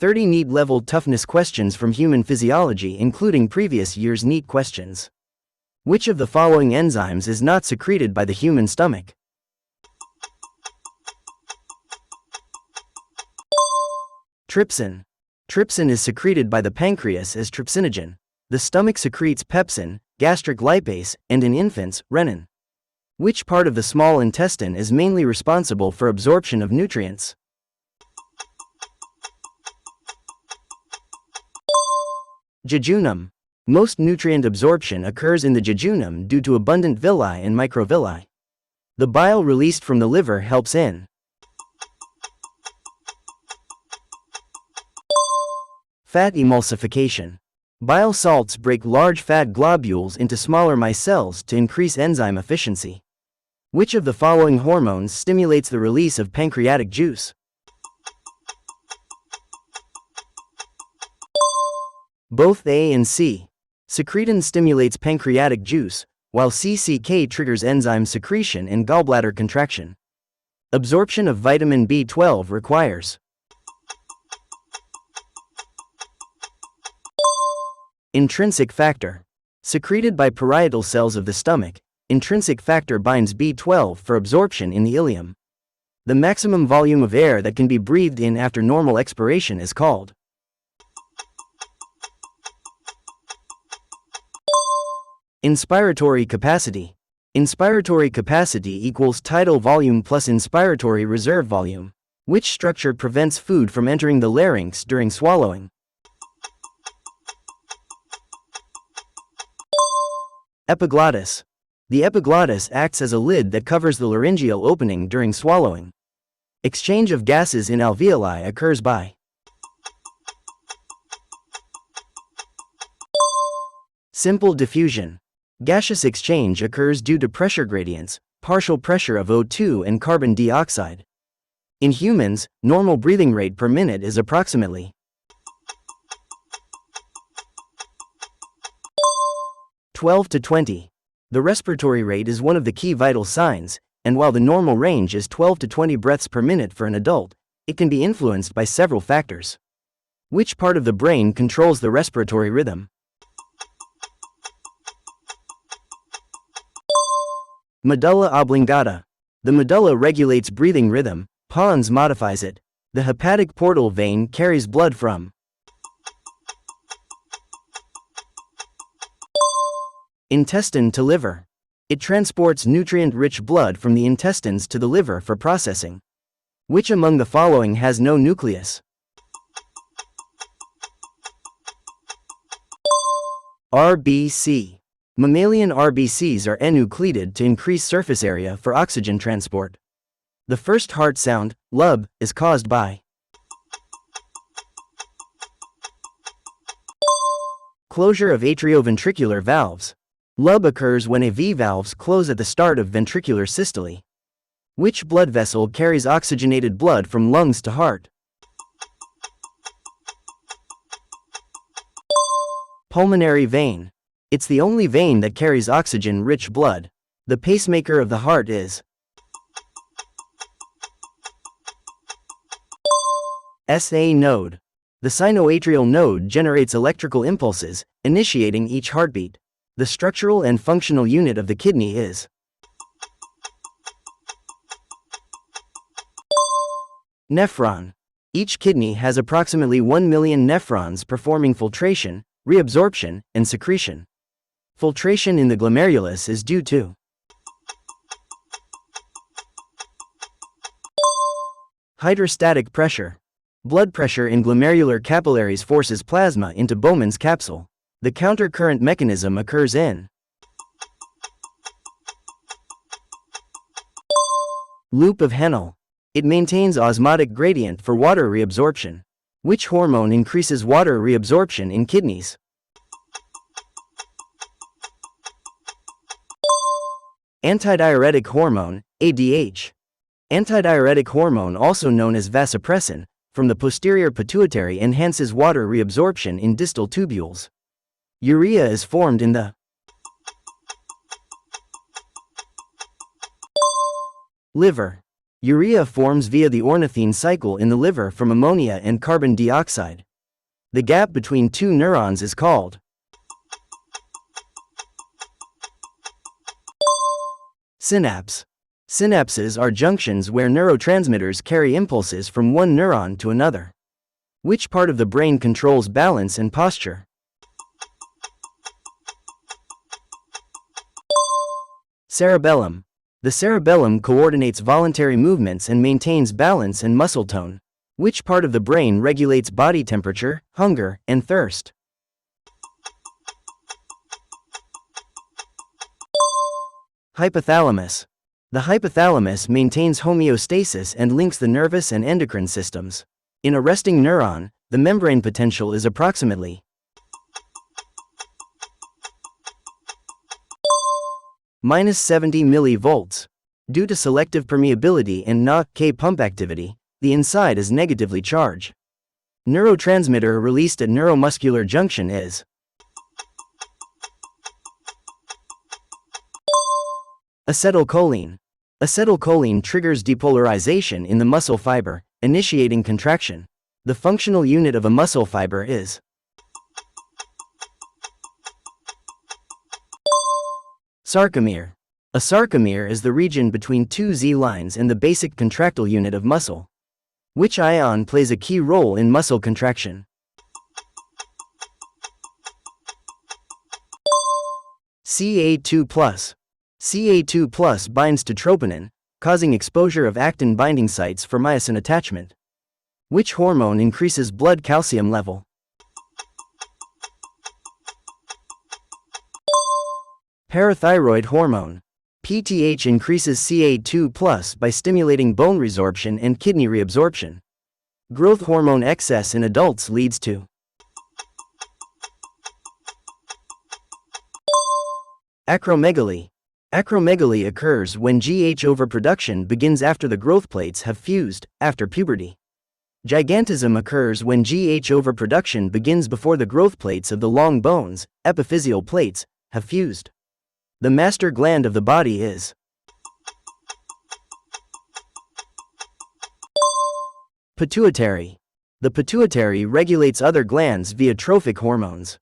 30 Neet level toughness questions from human physiology including previous year's Neet questions. Which of the following enzymes is not secreted by the human stomach? Trypsin. Trypsin is secreted by the pancreas as trypsinogen. The stomach secretes pepsin, gastric lipase, and in infants, renin. Which part of the small intestine is mainly responsible for absorption of nutrients? Jejunum. Most nutrient absorption occurs in the jejunum due to abundant villi and microvilli. The bile released from the liver helps in fat emulsification. Bile salts break large fat globules into smaller micelles to increase enzyme efficiency. Which of the following hormones stimulates the release of pancreatic juice? Both A and C. Secretin stimulates pancreatic juice, while CCK triggers enzyme secretion and gallbladder contraction. Absorption of vitamin B12 requires intrinsic factor. Secreted by parietal cells of the stomach, intrinsic factor binds B12 for absorption in the ileum. The maximum volume of air that can be breathed in after normal expiration is called inspiratory capacity. Inspiratory capacity equals tidal volume plus inspiratory reserve volume. Which structure prevents food from entering the larynx during swallowing? Epiglottis. The epiglottis acts as a lid that covers the laryngeal opening during swallowing. Exchange of gases in alveoli occurs by simple diffusion. Gaseous exchange occurs due to pressure gradients, partial pressure of O2 and carbon dioxide. In humans, normal breathing rate per minute is approximately 12 to 20. The respiratory rate is one of the key vital signs, and while the normal range is 12 to 20 breaths per minute for an adult, it can be influenced by several factors. Which part of the brain controls the respiratory rhythm? Medulla oblongata. The medulla regulates breathing rhythm, pons modifies it. The hepatic portal vein carries blood from intestine to liver. It transports nutrient-rich blood from the intestines to the liver for processing. Which among the following has no nucleus? RBC. Mammalian RBCs are enucleated to increase surface area for oxygen transport. The first heart sound, lub, is caused by closure of atrioventricular valves. Lub occurs when AV valves close at the start of ventricular systole. Which blood vessel carries oxygenated blood from lungs to heart? Pulmonary vein. It's the only vein that carries oxygen-rich blood. The pacemaker of the heart is SA node. The sinoatrial node generates electrical impulses, initiating each heartbeat. The structural and functional unit of the kidney is nephron. Each kidney has approximately 1 million nephrons performing filtration, reabsorption, and secretion. Filtration in the glomerulus is due to hydrostatic pressure. Blood pressure in glomerular capillaries forces plasma into Bowman's capsule. The countercurrent mechanism occurs in loop of Henle. It maintains osmotic gradient for water reabsorption. Which hormone increases water reabsorption in kidneys? Antidiuretic hormone, ADH. Antidiuretic hormone, also known as vasopressin, from the posterior pituitary enhances water reabsorption in distal tubules. Urea is formed in the liver. Urea forms via the ornithine cycle in the liver from ammonia and carbon dioxide. The gap between two neurons is called synapse. Synapses are junctions where neurotransmitters carry impulses from one neuron to another. Which part of the brain controls balance and posture? Cerebellum. The cerebellum coordinates voluntary movements and maintains balance and muscle tone. Which part of the brain regulates body temperature, hunger, and thirst? Hypothalamus. The hypothalamus maintains homeostasis and links the nervous and endocrine systems. In a resting neuron, the membrane potential is approximately -70 millivolts. Due to selective permeability and Na-K pump activity, the inside is negatively charged. Neurotransmitter released at neuromuscular junction is acetylcholine. Acetylcholine triggers depolarization in the muscle fiber, initiating contraction. The functional unit of a muscle fiber is sarcomere. A sarcomere is the region between two Z lines and the basic contractile unit of muscle. Which ion plays a key role in muscle contraction? Ca2+. Ca2+ binds to troponin, causing exposure of actin binding sites for myosin attachment. Which hormone increases blood calcium level? Parathyroid hormone. PTH increases Ca2+ by stimulating bone resorption and kidney reabsorption. Growth hormone excess in adults leads to acromegaly. Acromegaly occurs when GH overproduction begins after the growth plates have fused, after puberty. Gigantism occurs when GH overproduction begins before the growth plates of the long bones, epiphyseal plates, have fused. The master gland of the body is pituitary. The pituitary regulates other glands via trophic hormones.